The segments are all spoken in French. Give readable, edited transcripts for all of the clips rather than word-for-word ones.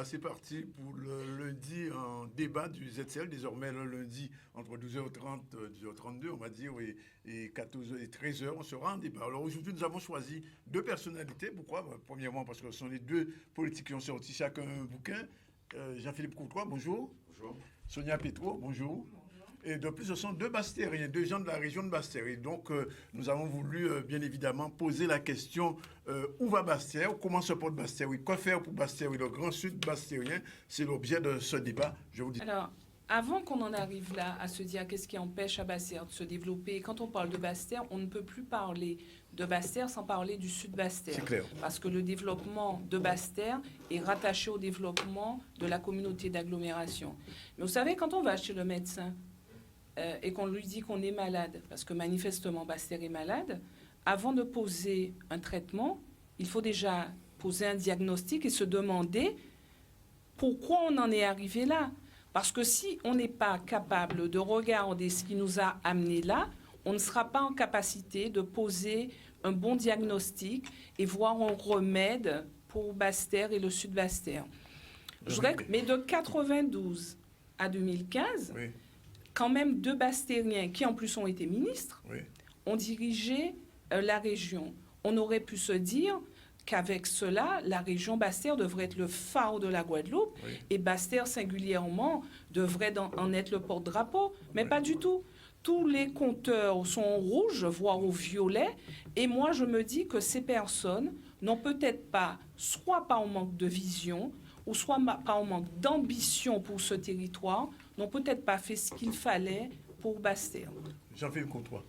Voilà, c'est parti pour le lundi en débat du ZCL, désormais le lundi entre 12h30, 12h32, on va dire, et 14h et 13h, on sera en débat. Alors aujourd'hui, nous avons choisi deux personnalités. Pourquoi? Premièrement, parce que ce sont les deux politiques qui ont sorti chacun un bouquin. Jean-Philippe Courtois, bonjour. Bonjour. Sonia Petro, bonjour. Et de plus, ce sont deux Bastériens, deux gens de la région de Basse-Terre. Donc, nous avons voulu, bien évidemment, poser la question où va Basse-Terre, comment se porte Basse-Terre, quoi faire pour Basse-Terre, le grand sud bastérien. C'est l'objet de ce débat, je vous dis. Alors, avant qu'on en arrive là, à se dire qu'est-ce qui empêche à Basse-Terre de se développer, quand on parle de Basse-Terre, on ne peut plus parler de Basse-Terre sans parler du sud Basse-Terre. C'est clair. Parce que le développement de Basse-Terre est rattaché au développement de la communauté d'agglomération. Mais vous savez, quand on va chez le médecin, et qu'on lui dit qu'on est malade, parce que manifestement Basse-Terre est malade, avant de poser un traitement, il faut déjà poser un diagnostic et se demander pourquoi on en est arrivé là. Parce que si on n'est pas capable de regarder ce qui nous a amené là, on ne sera pas en capacité de poser un bon diagnostic et voir un remède pour Basse-Terre et le sud Basse-Terre. Mais de 92 à 2015, oui, quand même deux Bastériens, qui en plus ont été ministres, oui, ont dirigé la région. On aurait pu se dire qu'avec cela, la région Basse-Terre devrait être le phare de la Guadeloupe, oui, et Basse-Terre singulièrement devrait en être le porte-drapeau, mais oui, pas du tout. Tous les compteurs sont au rouge, voire au violet, et moi je me dis que ces personnes n'ont peut-être pas, soit par manque de vision, ou soit par manque d'ambition pour ce territoire, n'ont peut-être pas fait ce qu'il fallait pour Basse-Terre. Jean-Philippe Courtois.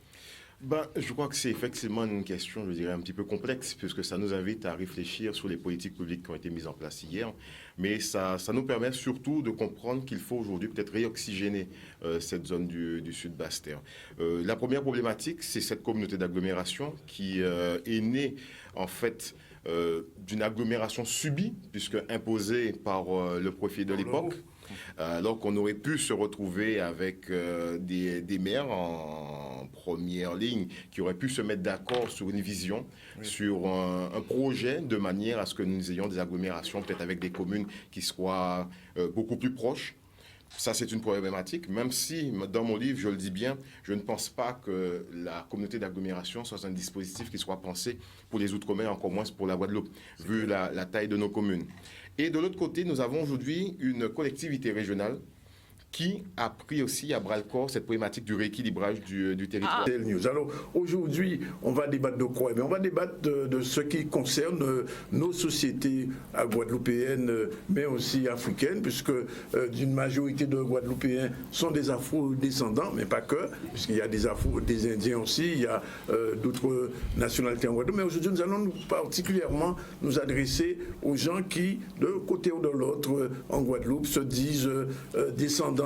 Je crois que c'est effectivement une question, je dirais, un petit peu complexe, puisque ça nous invite à réfléchir sur les politiques publiques qui ont été mises en place hier. Mais ça nous permet surtout de comprendre qu'il faut aujourd'hui peut-être réoxygéner cette zone du sud Basse-Terre. La première problématique, c'est cette communauté d'agglomération qui est née, en fait, d'une agglomération subie, puisque imposée par le préfet de l'époque, alors qu'on aurait pu se retrouver avec des maires en première ligne qui auraient pu se mettre d'accord sur une vision, oui, sur un projet, de manière à ce que nous ayons des agglomérations peut-être avec des communes qui soient beaucoup plus proches. Ça, c'est une problématique, même si, dans mon livre, je le dis bien, je ne pense pas que la communauté d'agglomération soit un dispositif qui soit pensé pour les Outre-mer, encore moins pour la Guadeloupe, vu la taille de nos communes. Et de l'autre côté, nous avons aujourd'hui une collectivité régionale qui a pris aussi à bras-le-corps cette problématique du rééquilibrage du territoire. Alors aujourd'hui, on va débattre de quoi? On va débattre de ce qui concerne nos sociétés guadeloupéennes, mais aussi africaines, puisque d'une majorité de Guadeloupéens sont des Afro-descendants, mais pas que, puisqu'il y a des Indiens aussi, il y a d'autres nationalités en Guadeloupe. Mais aujourd'hui, nous allons particulièrement nous adresser aux gens qui, d'un côté ou de l'autre, en Guadeloupe, se disent descendants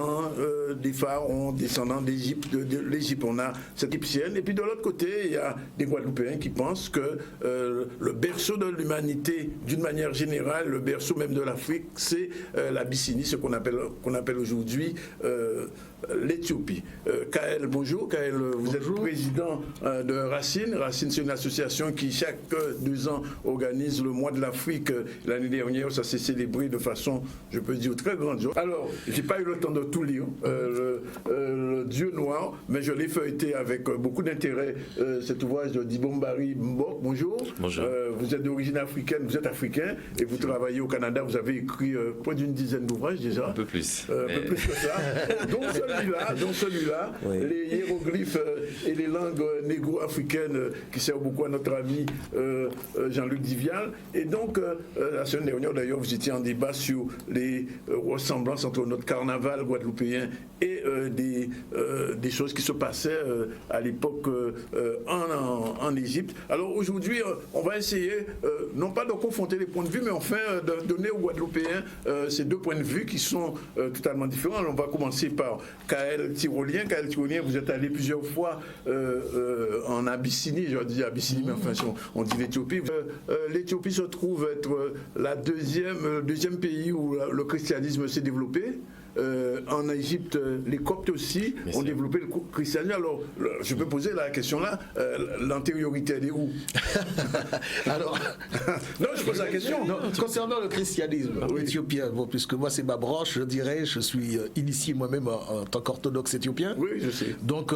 des pharaons, descendants d'Égypte, de l'Égypte, on a cette égyptienne. Et puis de l'autre côté, il y a des Guadeloupéens qui pensent que le berceau de l'humanité, d'une manière générale, le berceau même de l'Afrique, c'est l'Abyssinie, ce qu'on appelle aujourd'hui l'Éthiopie. Kaël, bonjour. Kaël, vous êtes président de Racine. Racine, c'est une association qui, chaque 2 ans, organise le mois de l'Afrique. L'année dernière, ça s'est célébré de façon, je peux dire, très grande. Alors, j'ai pas eu le temps de tout lire, le Dieu noir, mais je l'ai feuilleté avec beaucoup d'intérêt, cet ouvrage de Dibombari Mbok. Bonjour. Bonjour. Vous êtes d'origine africaine, vous êtes africain, et vous travaillez au Canada. Vous avez écrit près d'une dizaine d'ouvrages déjà. Un peu plus. Un peu plus que ça. Donc celui-là, oui, les hiéroglyphes et les langues négro-africaines qui servent beaucoup à notre ami Jean-Luc Divial. Et donc, la semaine dernière, d'ailleurs, vous étiez en débat sur les ressemblances entre notre carnaval guadeloupéen et des choses qui se passaient à l'époque en Égypte. Alors aujourd'hui, on va essayer, non pas de confronter les points de vue, mais enfin de donner aux Guadeloupéens ces deux points de vue qui sont totalement différents. Alors, on va commencer par Kaël Tyrolien. Kaël Tyrolien, vous êtes allé plusieurs fois en Abyssinie, je dis Abyssinie, mais enfin on dit l'Éthiopie. L'Éthiopie se trouve être le deuxième pays où le christianisme s'est développé. en Égypte, les Coptes aussi ont développé le christianisme. Alors, je peux poser la question là, l'antériorité, elle est où? Alors, non, je pose la question. Non, concernant le christianisme éthiopien, bon, puisque moi c'est ma branche, je dirais, je suis initié moi-même en tant qu'orthodoxe éthiopien. Oui, je sais. Donc,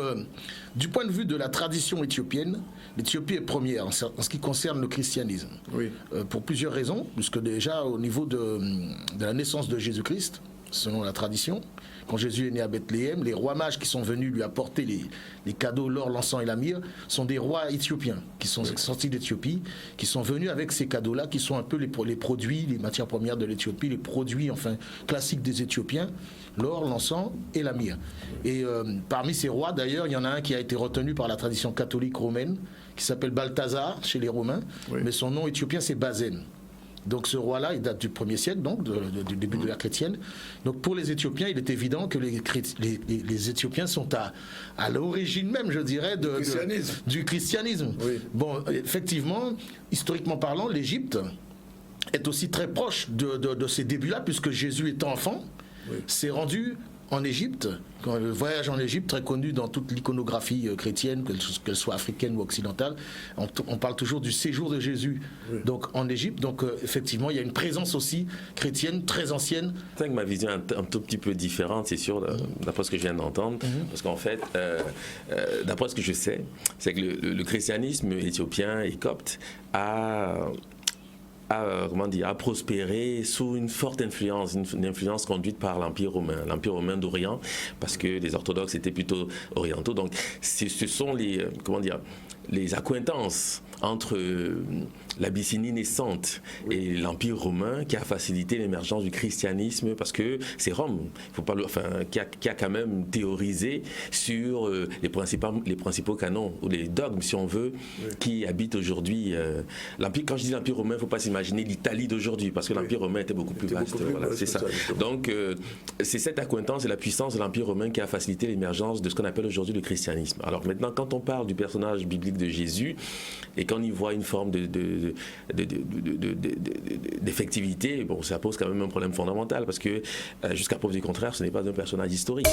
du point de vue de la tradition éthiopienne, l'Éthiopie est première en ce qui concerne le christianisme. Oui. Pour plusieurs raisons, puisque déjà au niveau de la naissance de Jésus-Christ, selon la tradition, quand Jésus est né à Bethléem, les rois mages qui sont venus lui apporter les cadeaux, l'or, l'encens et la myrrhe, sont des rois éthiopiens qui sont sortis d'Éthiopie, qui sont venus avec ces cadeaux-là, qui sont un peu les produits, les matières premières de l'Éthiopie, les produits enfin classiques des Éthiopiens, l'or, l'encens et la myrrhe. Et parmi ces rois, d'ailleurs, il y en a un qui a été retenu par la tradition catholique romaine, qui s'appelle Balthazar chez les Romains, mais son nom éthiopien c'est Bazen. Donc ce roi-là, il date du 1er siècle, donc du début de l'ère chrétienne. Donc pour les Éthiopiens, il est évident que les Éthiopiens sont à l'origine même, je dirais, du christianisme. Oui. Bon, effectivement, historiquement parlant, l'Égypte est aussi très proche de ces débuts-là, puisque Jésus étant enfant, s'est rendu en Égypte, le voyage en Égypte, très connu dans toute l'iconographie chrétienne, qu'elle soit africaine ou occidentale, on parle toujours du séjour de Jésus donc en Égypte. Donc effectivement, il y a une présence aussi chrétienne très ancienne. C'est que ma vision est un tout petit peu différente, c'est sûr, d'après ce que je viens d'entendre, parce qu'en fait, d'après ce que je sais, c'est que le christianisme éthiopien et copte a prospéré sous une forte influence, une influence conduite par l'Empire romain d'Orient, parce que les orthodoxes étaient plutôt orientaux. Donc, ce sont les accointances entre l'Abyssinie naissante et l'Empire romain qui a facilité l'émergence du christianisme, parce que c'est Rome, qui a quand même théorisé sur les principaux canons, ou les dogmes, si on veut, qui habitent aujourd'hui l'Empire. Quand je dis l'Empire romain, il ne faut pas s'imaginer l'Italie d'aujourd'hui, parce que l'Empire romain était beaucoup plus vaste. C'est ça. Donc, c'est cette accointance et la puissance de l'Empire romain qui a facilité l'émergence de ce qu'on appelle aujourd'hui le christianisme. Alors maintenant, quand on parle du personnage biblique de Jésus, et qu'on y voit une forme d'effectivité, bon, ça pose quand même un problème fondamental, parce que jusqu'à preuve du contraire, ce n'est pas un personnage historique.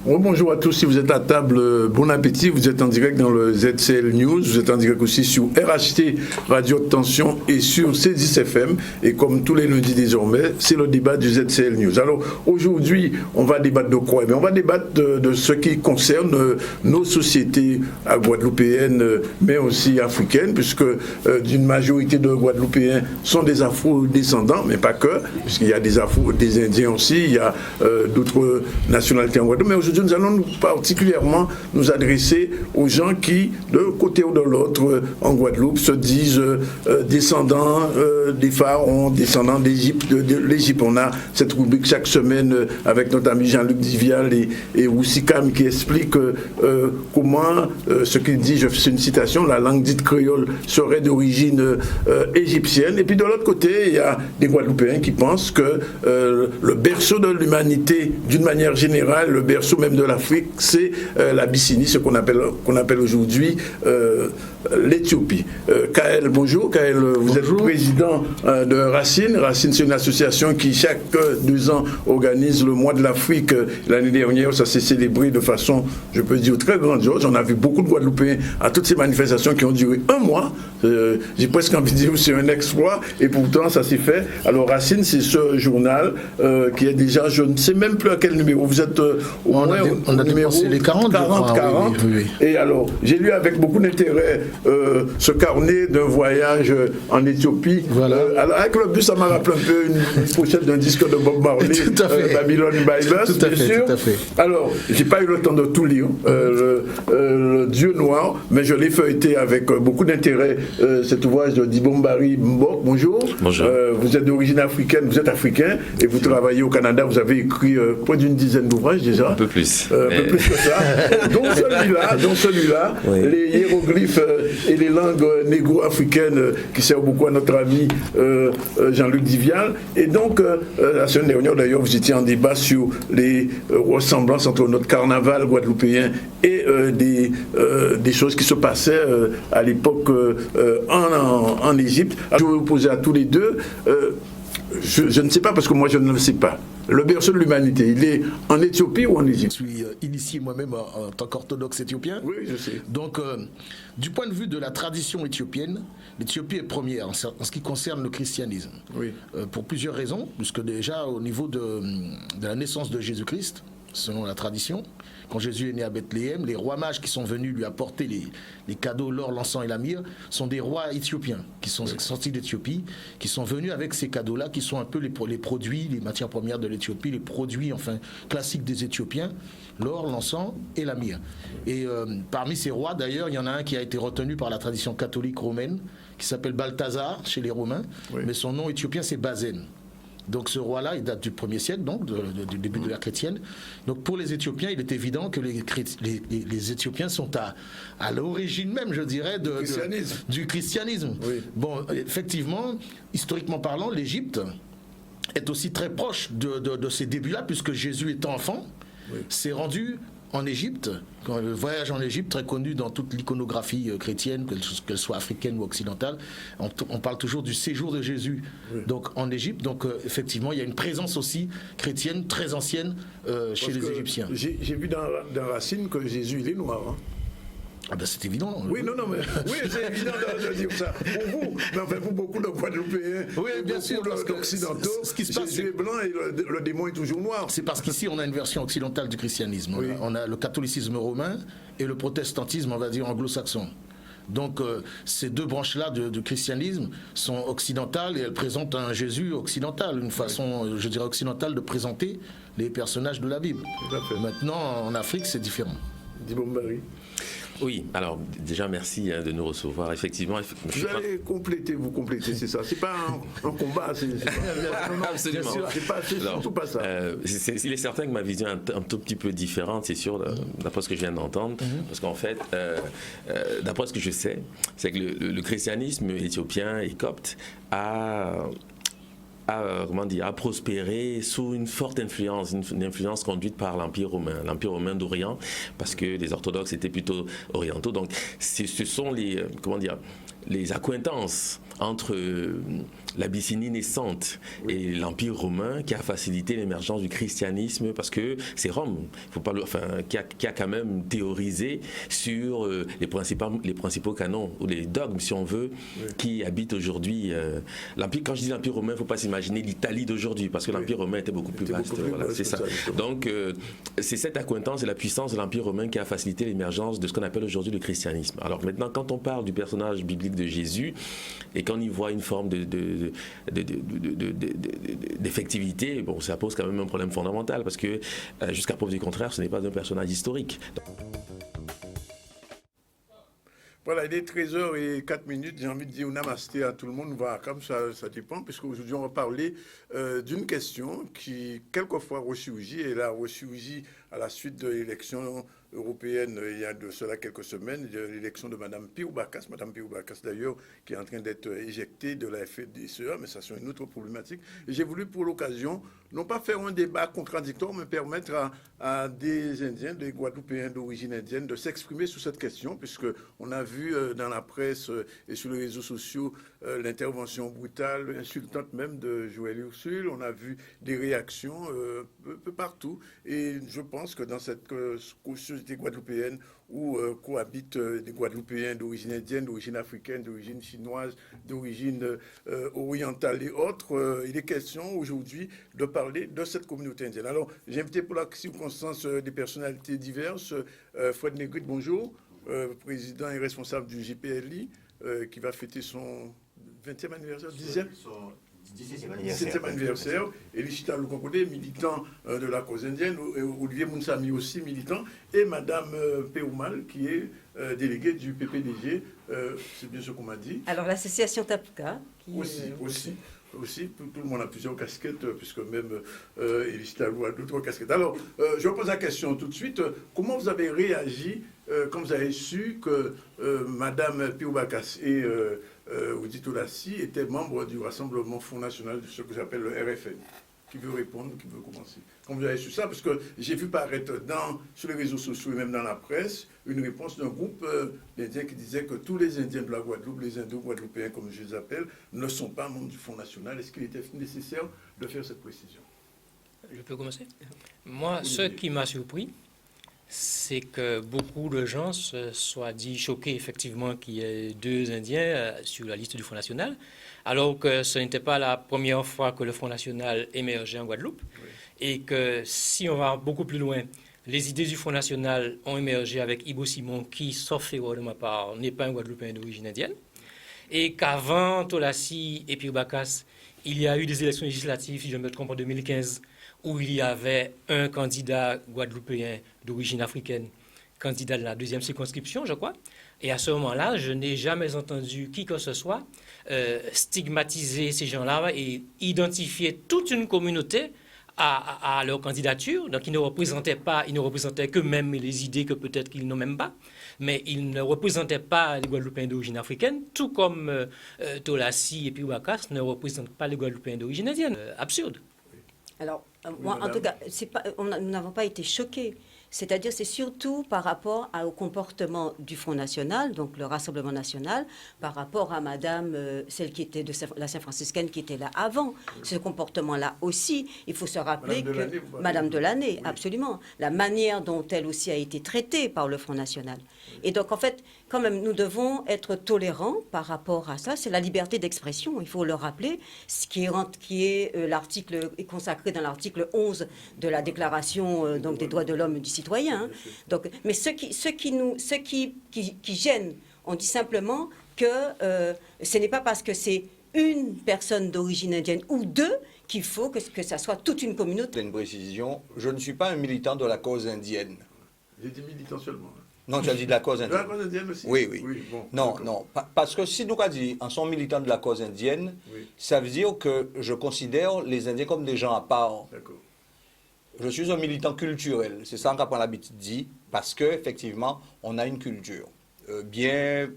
Bonjour à tous, si vous êtes à table, bon appétit, vous êtes en direct dans le ZCL News, vous êtes en direct aussi sur RHT Radio Tension et sur C10FM, et comme tous les lundis désormais, c'est le débat du ZCL News. Alors aujourd'hui, on va débattre de quoi? On va débattre de ce qui concerne nos sociétés guadeloupéennes, mais aussi africaines, puisque d'une majorité de Guadeloupéens sont des Afro-descendants, mais pas que, puisqu'il y a des Indiens aussi, il y a d'autres nationalités en Guadeloupe, mais aujourd'hui, nous allons particulièrement nous adresser aux gens qui, d'un côté ou de l'autre, en Guadeloupe, se disent descendants des pharaons, descendants d'Égypte, de l'Égypte. On a cette rubrique chaque semaine avec notre ami Jean-Luc Divial et Roussikam qui explique comment, ce qu'il dit, je fais une citation, la langue dite créole serait d'origine égyptienne. Et puis de l'autre côté, il y a des Guadeloupéens qui pensent que le berceau de l'humanité, d'une manière générale, le berceau même de l'Afrique, c'est l'Abyssinie, ce qu'on appelle aujourd'hui l'Éthiopie. Kaël, bonjour. Kaël, vous êtes président de Racine. Racine, c'est une association qui, chaque 2 ans, organise le mois de l'Afrique. L'année dernière, ça s'est célébré de façon, je peux dire, très grandiose. On a vu beaucoup de Guadeloupéens à toutes ces manifestations qui ont duré 1 mois. J'ai presque envie de dire que c'est un exploit, et pourtant, ça s'est fait. Alors, Racine, c'est ce journal qui est déjà, je ne sais même plus à quel numéro. Vous êtes on a dépassé les 40. 40. Oui. Et alors, j'ai lu avec beaucoup d'intérêt ce carnet d'un voyage en Éthiopie. Voilà. Alors, avec le bus, ça m'a rappelé un peu une pochette d'un disque de Bob Marley, Babylon Bibles, bien sûr. Tout à fait. Alors, j'ai pas eu le temps de tout lire, le Dieu noir, mais je l'ai feuilleté avec beaucoup d'intérêt, cet ouvrage de Dibombari Mbok. Bonjour. Bonjour. Vous êtes d'origine africaine, vous êtes africain, et vous travaillez au Canada. Vous avez écrit près d'une dizaine d'ouvrages déjà. Un peu plus. Un peu plus que ça. Dont celui-là, oui. Les hiéroglyphes et les langues négro-africaines qui servent beaucoup à notre ami Jean-Luc Divial. Et donc, la semaine dernière, d'ailleurs, vous étiez en débat sur les ressemblances entre notre carnaval guadeloupéen et des choses qui se passaient à l'époque en Égypte. Je vais vous poser à tous les deux, je ne sais pas parce que moi je ne le sais pas. Le berceau de l'humanité, il est en Éthiopie ou en Égypte? Je suis initié moi-même en tant qu'orthodoxe éthiopien. Oui, je sais. Donc, du point de vue de la tradition éthiopienne, l'Éthiopie est première en ce qui concerne le christianisme. Oui. Pour plusieurs raisons, puisque déjà au niveau de la naissance de Jésus-Christ, selon la tradition, quand Jésus est né à Bethléem, les rois mages qui sont venus lui apporter les cadeaux, l'or, l'encens et la myrrhe, sont des rois éthiopiens qui sont sortis d'Éthiopie, qui sont venus avec ces cadeaux-là, qui sont un peu les produits, les matières premières de l'Éthiopie, les produits enfin classiques des Éthiopiens, l'or, l'encens et la myrrhe. Et parmi ces rois, d'ailleurs, il y en a un qui a été retenu par la tradition catholique romaine, qui s'appelle Balthazar chez les Romains, mais son nom éthiopien c'est Bazen. Donc ce roi-là, il date du 1er siècle, donc du début de l'ère chrétienne. Donc pour les Éthiopiens, il est évident que les Éthiopiens sont à l'origine même, je dirais, du christianisme. Oui. Bon, effectivement, historiquement parlant, l'Égypte est aussi très proche de ces débuts-là, puisque Jésus étant enfant, s'est rendu en Égypte, le voyage en Égypte, très connu dans toute l'iconographie chrétienne, qu'elle soit africaine ou occidentale, on parle toujours du séjour de Jésus donc en Égypte. Donc effectivement, il y a une présence aussi chrétienne très ancienne chez les Égyptiens. J'ai vu dans Racine que Jésus, il est noir. Hein. Ah ben c'est évident. Oui, non, mais oui, c'est évident de dire ça. Pour vous, mais enfin pour beaucoup de Guadeloupéens, oui, bien sûr, parce que occidentaux, ce qui se passe, Jésus est blanc et le démon est toujours noir. C'est parce qu'ici on a une version occidentale du christianisme. Oui. On a le catholicisme romain et le protestantisme, on va dire anglo-saxon. Donc ces deux branches-là du christianisme sont occidentales et elles présentent un Jésus occidental, une façon, je dirais, occidentale de présenter les personnages de la Bible. Maintenant, en Afrique, c'est différent. Dibombari. Oui, alors déjà merci de nous recevoir. Effectivement, vous allez compléter, c'est ça. C'est pas un combat, c'est pas, absolument. C'est surtout pas ça. Il est certain que ma vision est un tout petit peu différente, c'est sûr, d'après ce que je viens d'entendre, parce qu'en fait, d'après ce que je sais, c'est que le christianisme éthiopien et copte a prospéré sous une forte influence, une influence conduite par l'Empire romain d'Orient, parce que les orthodoxes étaient plutôt orientaux. Donc, ce sont les accointances entre l'Abyssinie naissante et l'Empire romain qui a facilité l'émergence du christianisme, parce que c'est Rome, qui a quand même théorisé sur les principaux canons, ou les dogmes, si on veut, qui habitent aujourd'hui l'Empire. Quand je dis l'Empire romain, il ne faut pas s'imaginer l'Italie d'aujourd'hui, parce que l'Empire romain était beaucoup plus vaste. C'est ça. Donc, c'est cette accointance et la puissance de l'Empire romain qui a facilité l'émergence de ce qu'on appelle aujourd'hui le christianisme. Alors maintenant, quand on parle du personnage biblique de Jésus, et qu'on y voit une forme d'effectivité, bon, ça pose quand même un problème fondamental, parce que jusqu'à preuve du contraire, ce n'est pas un personnage historique. Voilà, il est 13h04, j'ai envie de dire namasté à tout le monde, voilà, comme ça dépend, puisque aujourd'hui on va parler d'une question qui quelquefois ressurgit, et elle a ressurgi à la suite de l'élection européenne il y a de cela quelques semaines, l'élection de Mme Piroubacas, d'ailleurs, qui est en train d'être éjectée de la FDCE, mais ça c'est une autre problématique. Et j'ai voulu pour l'occasion, non pas faire un débat contradictoire, mais permettre à des Indiens, des Guadeloupéens d'origine indienne de s'exprimer sur cette question, puisqu'on a vu dans la presse et sur les réseaux sociaux l'intervention brutale, insultante même de Joël Ursule, on a vu des réactions un peu partout, et je pense que dans cette société guadeloupéenne où cohabitent des Guadeloupéens d'origine indienne, d'origine africaine, d'origine chinoise, d'origine orientale et autres, il est question aujourd'hui de parler de cette communauté indienne. Alors, j'ai invité pour la circonstance des personnalités diverses. Fred Negrit, bonjour, président et responsable du JPLI, qui va fêter son 20e anniversaire, 10e 17e anniversaire. Elishita Lukonkode, militant de la cause indienne, Olivier Mounsami aussi militant, et Madame Péoumal, qui est déléguée du PPDG, c'est bien ce qu'on m'a dit. Alors l'association Tapuka. Aussi, tout le monde a plusieurs casquettes, puisque même Elishita Lou a d'autres casquettes. Alors, je vous pose la question tout de suite. Comment vous avez réagi quand vous avez su que Madame Piroubacas et Oudito Lassi étaient membres du Rassemblement Front National, ce que j'appelle le RFN? Qui veut répondre, qui veut commencer? Quand vous avez su ça, parce que j'ai vu paraître sur les réseaux sociaux et même dans la presse une réponse d'un groupe d'Indiens qui disait que tous les Indiens de la Guadeloupe, les Indo-Guadeloupéens comme je les appelle, ne sont pas membres du Front National. Est-ce qu'il était nécessaire de faire cette précision? Je peux commencer? Moi, ce qui m'a surpris, c'est que beaucoup de gens se soient dit choqués effectivement qu'il y ait 2 Indiens sur la liste du Front National, alors que ce n'était pas la première fois que le Front National émergeait en Guadeloupe, oui. Et que si on va beaucoup plus loin, les idées du Front National ont émergé avec Ibo Simon, qui, sauf erreur de ma part, n'est pas un Guadeloupéen d'origine indienne, et qu'avant Tolassi et Pire Bacas, il y a eu des élections législatives, si je ne me trompe, en 2015, où il y avait un candidat guadeloupéen d'origine africaine, candidat de la 2e circonscription, je crois. Et à ce moment-là, je n'ai jamais entendu qui que ce soit stigmatiser ces gens-là et identifier toute une communauté à leur candidature. Donc, ils ne représentaient que même les idées que peut-être qu'ils n'ont même pas. Mais ils ne représentaient pas les Guadeloupéens d'origine africaine, tout comme Tolassi et Piouakas ne représentent pas les Guadeloupéens d'origine indienne. Absurde. Alors, moi, en tout cas, nous n'avons pas été choqués. C'est-à-dire, c'est surtout par rapport au comportement du Front National, donc le Rassemblement National, par rapport à Madame, celle qui était de la Saint-Franciscaine, qui était là avant. Ce comportement-là aussi, il faut se rappeler Madame Delaney, oui. Absolument. La manière dont elle aussi a été traitée par le Front National. Oui. Et donc, en fait, quand même, nous devons être tolérants par rapport à ça. C'est la liberté d'expression, il faut le rappeler, ce qui est l'article est consacré dans l'article 11 de la Déclaration donc, des droits de l'homme et du citoyen. Donc, mais ce qui gêne, on dit simplement que ce n'est pas parce que c'est une personne d'origine indienne ou 2 qu'il faut que ça soit toute une communauté. Une précision, je ne suis pas un militant de la cause indienne. J'ai dit militant seulement. Non, tu as dit de la cause indienne. De la cause indienne aussi? Oui, oui. Oui, bon, non, non, parce que si nous avons dit en sont militants de la cause indienne, oui. Ça veut dire que je considère les Indiens comme des gens à part. D'accord. Je suis un militant culturel, c'est ça qu'on a l'habitude de dire, parce qu'effectivement, on a une culture bien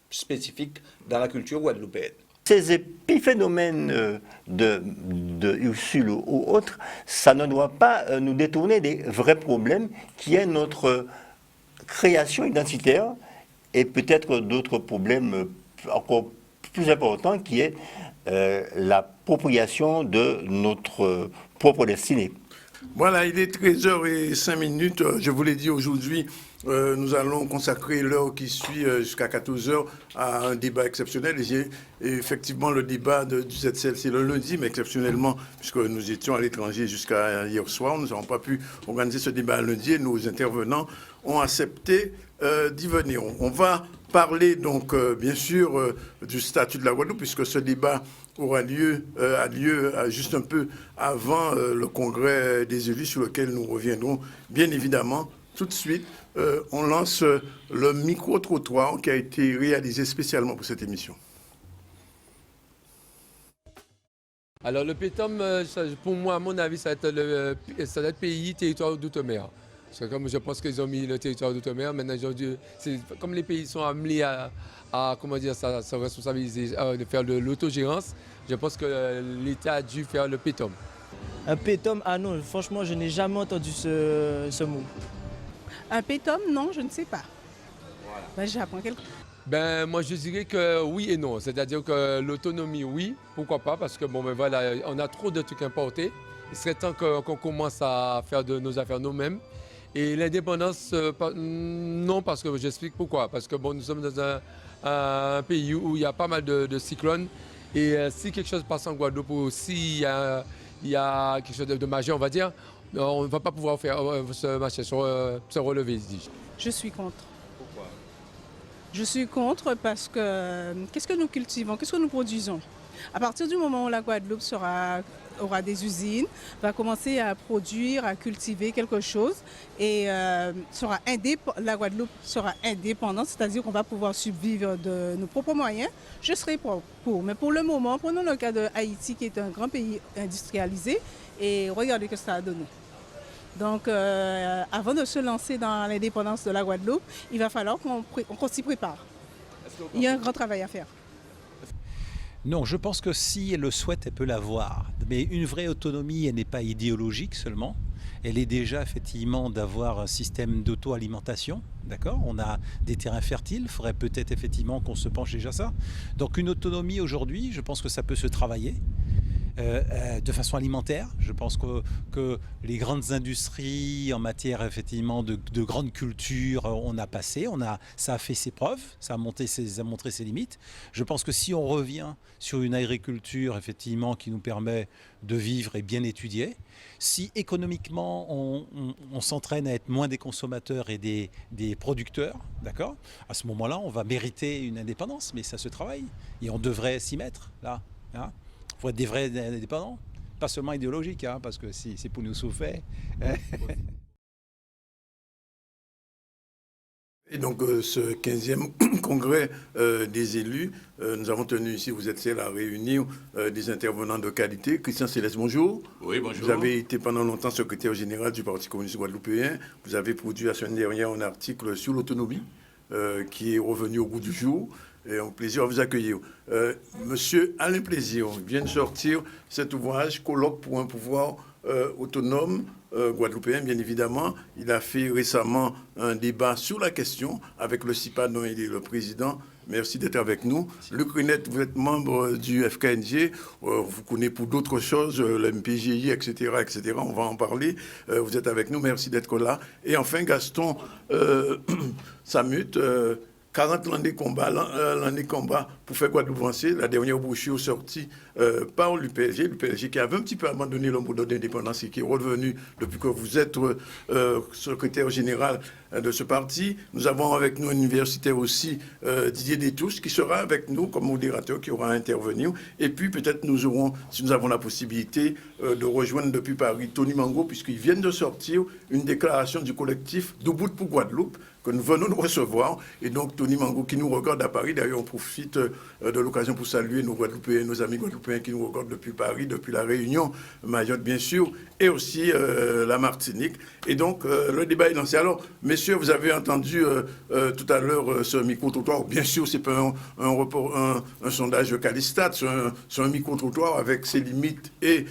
spécifique dans la culture guadeloupéenne. Ces épiphénomènes de Ursule ou autres, ça ne doit pas nous détourner des vrais problèmes qui est notre création identitaire et peut-être d'autres problèmes encore plus importants qui est l'appropriation de notre propre destinée. Voilà, il est 13h05. Je vous l'ai dit aujourd'hui, nous allons consacrer l'heure qui suit jusqu'à 14h à un débat exceptionnel. Et effectivement, le débat du ZCL, c'est le lundi, mais exceptionnellement, puisque nous étions à l'étranger jusqu'à hier soir, nous n'avons pas pu organiser ce débat lundi et nos intervenants ont accepté d'y venir. On va parler donc, bien sûr, du statut de la Guadeloupe, puisque ce débat a lieu juste un peu avant le congrès des élus sur lequel nous reviendrons bien évidemment tout de suite. On lance le micro-trottoir qui a été réalisé spécialement pour cette émission. Alors le PETOM, pour moi, à mon avis, ça va être pays, territoire d'outre-mer. Parce que comme je pense qu'ils ont mis le territoire d'outre-mer, maintenant, comme les pays sont amenés à comment dire, se responsabiliser, de faire de l'autogérance, je pense que l'État a dû faire le PETOM. Un PETOM, ah non, franchement, je n'ai jamais entendu ce mot. Un PETOM, non, je ne sais pas. Voilà. Ben, j'apprends quelque chose. Ben, moi, je dirais que oui et non. C'est-à-dire que l'autonomie, oui, pourquoi pas, parce que bon, ben voilà, on a trop de trucs importés. Il serait temps qu'on commence à faire de nos affaires nous-mêmes. Et l'indépendance, non, parce que j'explique pourquoi. Parce que bon, nous sommes dans un pays où il y a pas mal de cyclones. Et si quelque chose passe en Guadeloupe ou s'il y a quelque chose de majeur, on va dire, on ne va pas pouvoir faire se relever, dis-je. Je suis contre. Pourquoi? Je suis contre parce que qu'est-ce que nous cultivons, qu'est-ce que nous produisons? À partir du moment où la Guadeloupe aura des usines, va commencer à produire, à cultiver quelque chose et la Guadeloupe sera indépendante, c'est-à-dire qu'on va pouvoir survivre de nos propres moyens. Je serai pour. Mais pour le moment, prenons le cas de Haïti qui est un grand pays industrialisé et regardez ce que ça a donné. Donc avant de se lancer dans l'indépendance de la Guadeloupe, il va falloir qu'on s'y prépare. Il y a un grand travail à faire. Non, je pense que si elle le souhaite, elle peut l'avoir. Mais une vraie autonomie, elle n'est pas idéologique seulement. Elle est déjà effectivement d'avoir un système d'auto-alimentation. D'accord ? On a des terrains fertiles, il faudrait peut-être effectivement qu'on se penche déjà à ça. Donc une autonomie aujourd'hui, je pense que ça peut se travailler. De façon alimentaire. Je pense que les grandes industries en matière effectivement de grandes cultures, on a passé, ça a fait ses preuves, ça a montré ses limites. Je pense que si on revient sur une agriculture effectivement qui nous permet de vivre et bien étudier, si économiquement on s'entraîne à être moins des consommateurs et des producteurs, d'accord ? À ce moment-là, on va mériter une indépendance, mais ça se travaille et on devrait s'y mettre là. Hein ? Il faut être des vrais indépendants, pas seulement idéologiques, hein, parce que si c'est pour nous souffrir. Et donc, ce 15e congrès des élus, nous avons tenu ici, vous êtes seul à réunir des intervenants de qualité. Christian Céleste, bonjour. Oui, bonjour. Vous avez été pendant longtemps secrétaire général du Parti communiste guadeloupéen. Vous avez produit la semaine dernière un article sur l'autonomie qui est revenu au goût du jour. Et un plaisir à vous accueillir. Monsieur Alain Plaisir vient de sortir cet ouvrage, Colloque pour un pouvoir autonome guadeloupéen, bien évidemment. Il a fait récemment un débat sur la question avec le CIPA dont il est le président. Merci d'être avec nous. Luc Renette, vous êtes membre du FKNG. Vous connaissez pour d'autres choses, le MPGI, etc., etc. On va en parler. Vous êtes avec nous. Merci d'être là. Et enfin, Gaston Samut, 40 ans de combat pour faire Guadeloupe avancer. La dernière brochure sortie par l'UPLG qui avait un petit peu abandonné le mode d'indépendance et qui est revenu depuis que vous êtes secrétaire général de ce parti. Nous avons avec nous un universitaire aussi, Didier Détouche, qui sera avec nous comme modérateur, qui aura à intervenir. Et puis peut-être nous aurons, si nous avons la possibilité, de rejoindre depuis Paris Tony Mango, puisqu'ils viennent de sortir une déclaration du collectif Debout pour Guadeloupe, que nous venons de recevoir. Et donc, Tony Mango qui nous regarde à Paris. D'ailleurs, on profite de l'occasion pour saluer nos Guadeloupéens, nos amis Guadeloupéens qui nous regardent depuis Paris, depuis la Réunion, Mayotte, bien sûr, et aussi la Martinique. Et donc, le débat est lancé. Alors, messieurs, vous avez entendu tout à l'heure ce micro-trottoir. Bien sûr, ce n'est pas un sondage Calistat, c'est un micro-trottoir avec ses limites et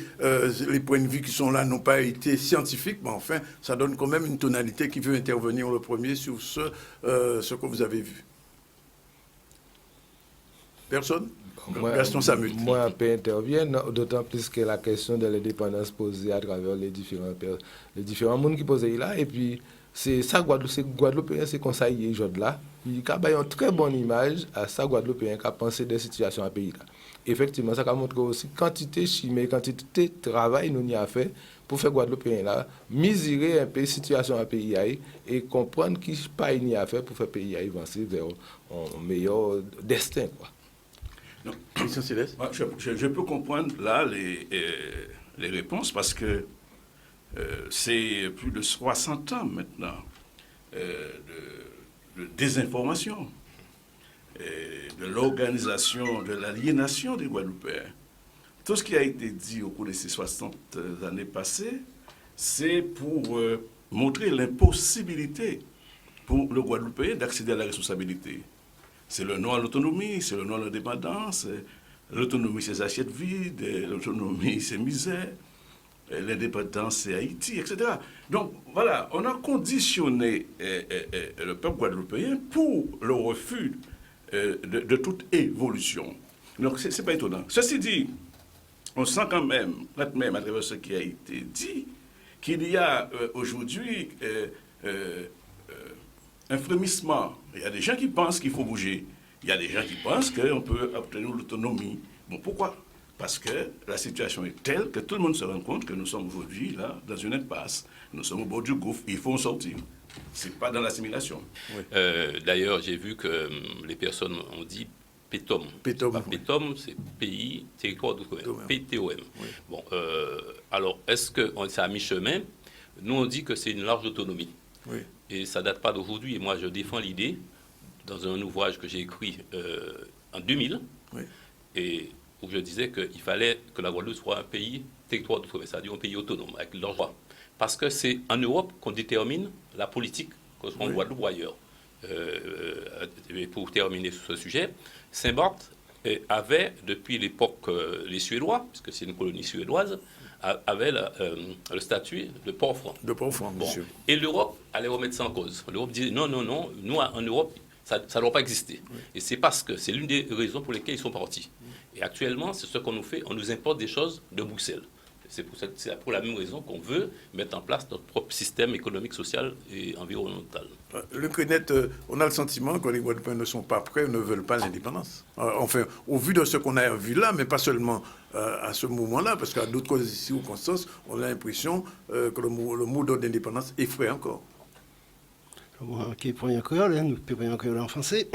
les points de vue qui sont là n'ont pas été scientifiques, mais enfin, ça donne quand même une tonalité qui veut intervenir le premier sur ce que vous avez vu. Personne ? Gaston Samut. Moi, un peu interviens, d'autant plus que la question de l'indépendance posée à travers les différents mondes qui posaient là. Et puis, c'est ça, Guadeloupéen, c'est comme ça, il est là. Il a une très bonne image à ça, Guadeloupéen, qui a pensé des situations à pays là. Effectivement, ça montre aussi quantité chimie, quantité de travail nous y a fait pour faire Guadeloupéen là, mesurer un peu la situation à pays et comprendre qui pas il y a fait pour faire pays avancer vers un meilleur destin, quoi. Je peux comprendre là les réponses parce que c'est plus de 60 ans maintenant de désinformation, de l'organisation, de l'aliénation des Guadeloupéens. Tout ce qui a été dit au cours de ces 60 années passées, c'est pour montrer l'impossibilité pour le Guadeloupéen d'accéder à la responsabilité. C'est le nom à l'autonomie, c'est le nom à l'indépendance. L'autonomie, c'est assiette vide, l'autonomie, c'est misère, l'indépendance, c'est Haïti, etc. Donc, voilà, on a conditionné le peuple guadeloupéen pour le refus de toute évolution. Donc, ce n'est pas étonnant. Ceci dit, on sent quand même à travers ce qui a été dit, qu'il y a aujourd'hui un frémissement. Il y a des gens qui pensent qu'il faut bouger. Il y a des gens qui pensent qu'on peut obtenir l'autonomie. Bon, pourquoi ? Parce que la situation est telle que tout le monde se rend compte que nous sommes aujourd'hui là, dans une impasse. Nous sommes au bord du gouffre, il faut en sortir. Ce n'est pas dans l'assimilation. Oui. D'ailleurs, j'ai vu que les personnes ont dit PTOM. PTOM, c'est Pays, Territoire d'Outre-mer. PTOM. Oui. Bon, alors, est-ce que c'est à mi-chemin ? Nous, on dit que c'est une large autonomie. Oui. Et ça ne date pas d'aujourd'hui. Et moi, je défends l'idée, dans un ouvrage que j'ai écrit en 2000, oui. Et où je disais qu'il fallait que la Guadeloupe soit un pays, territoire d'outre-mer, c'est-à-dire un pays autonome, avec leurs droits. Parce que c'est en Europe qu'on détermine la politique, que ce soit en Guadeloupe ou ailleurs. Et pour terminer sur ce sujet, Saint-Barth avait, depuis l'époque, les Suédois, puisque c'est une colonie suédoise, avait le statut de port franc. De port franc, bon. monsieur. Et l'Europe allait remettre ça en cause. L'Europe disait non, non, non, nous en Europe, ça ne doit pas exister. Oui. Et c'est parce que c'est l'une des raisons pour lesquelles ils sont partis. Et actuellement, c'est ce qu'on nous fait, on nous importe des choses de Bruxelles. C'est pour la même raison qu'on veut mettre en place notre propre système économique, social et environnemental. Le Crénet, on a le sentiment que les Guadeloupéens ne sont pas prêts, ne veulent pas l'indépendance. Enfin, au vu de ce qu'on a vu là, mais pas seulement à ce moment-là, parce qu'à d'autres circonstances, on a l'impression que le mot d'indépendance effraie encore. Qui pour rien encore, nous pouvons encore en français.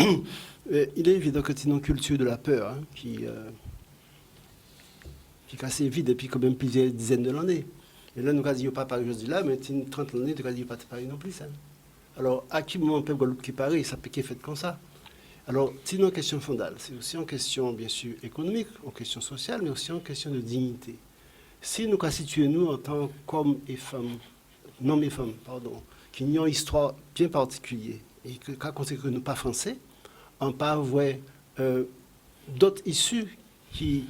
Il est évident que c'est une culture de la peur qui est assez vide depuis quand même plusieurs dizaines d'années. Et là, nous avons dit pas parler aujourd'hui là, mais c'est une 30 années, nous avons dit pas de Paris non plus. Ça. Alors, à qui moment on peut Guadeloupe qui Paris, ça peut être fait comme ça. Alors, c'est une question fondale. C'est aussi une question, bien sûr, économique, une question sociale, mais aussi une question de dignité. Si nous situons nous en tant qu'hommes et femmes, non et femmes, pardon, qui ont une histoire bien particulière, et que quand on sait que nous ne sommes pas français, on peut avoir d'autres issues qui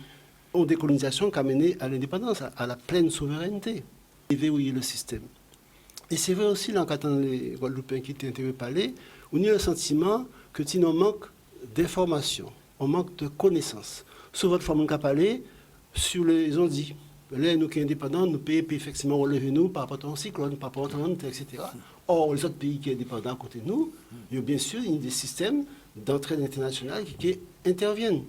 ont des colonisations qui ont mené à l'indépendance, à la pleine souveraineté, et verrouiller le système. Et c'est vrai aussi, là, quand on les Guadeloupéens qui étaient intéressés par parler, on a le sentiment que si on manque d'informations, on manque de connaissances. Sur votre forme de parler, sur les on dit, là, nous qui sommes indépendants, nous payons, puis effectivement, relever nous par rapport au cyclone, par rapport au etc. Or, les autres pays qui sont indépendants à côté de nous, il y a bien sûr des systèmes d'entraide internationale qui interviennent.